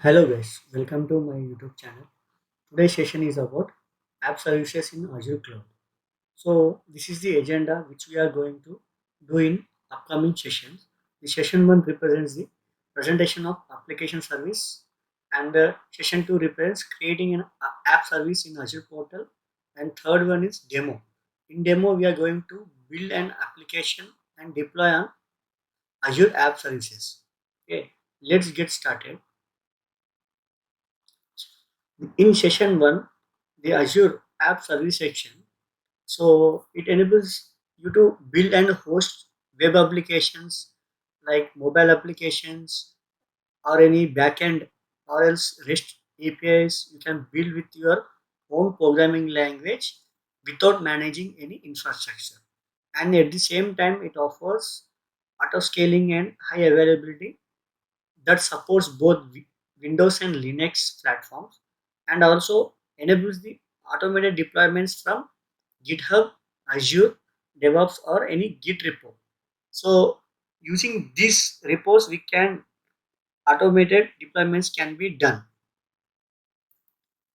Hello guys, welcome to my YouTube channel. Today's session is about app services in Azure Cloud. So this is the agenda which we are going to do in upcoming sessions. The session 1 represents the presentation of application service, and session 2 represents creating an app service in Azure portal, and third one is demo. In demo we are going to build an application and deploy on Azure App Services. Okay, let's get started. In session 1, the Azure App Service section, so it enables you to build and host web applications like mobile applications or any backend or else REST APIs you can build with your own programming language without managing any infrastructure. And at the same time, it offers auto scaling and high availability that supports both Windows and Linux platforms, and also enables the automated deployments from GitHub, Azure, DevOps, or any Git repo. So using these repos, we can automated deployments can be done.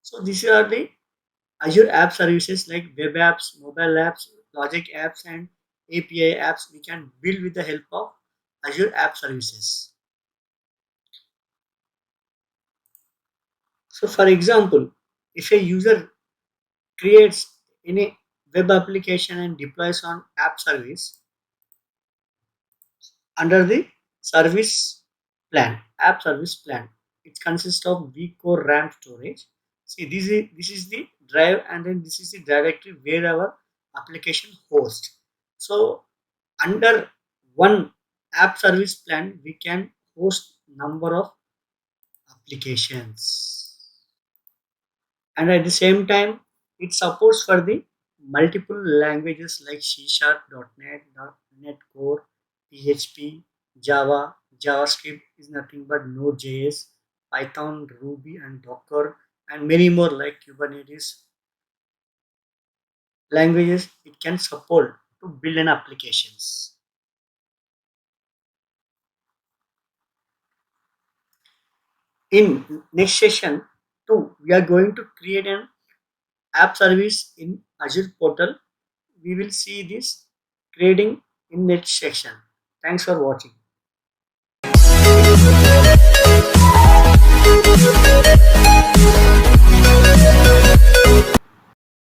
So these are the Azure app services like web apps, mobile apps, logic apps, and API apps we can build with the help of Azure app services. So for example, if a user creates any web application and deploys on app service under the service app service plan, it consists of vCore RAM storage. See, this is the drive, and then this is the directory where our application hosts. So under one app service plan, we can host number of applications, and at the same time it supports for the multiple languages like C Sharp, .NET, .NET Core, PHP, Java, JavaScript is nothing but Node.js, Python, Ruby, and Docker, and many more like Kubernetes languages it can support to build an applications. In next session 2, we are going to create an app service in Azure portal. We will see this creating in next section. Thanks for watching.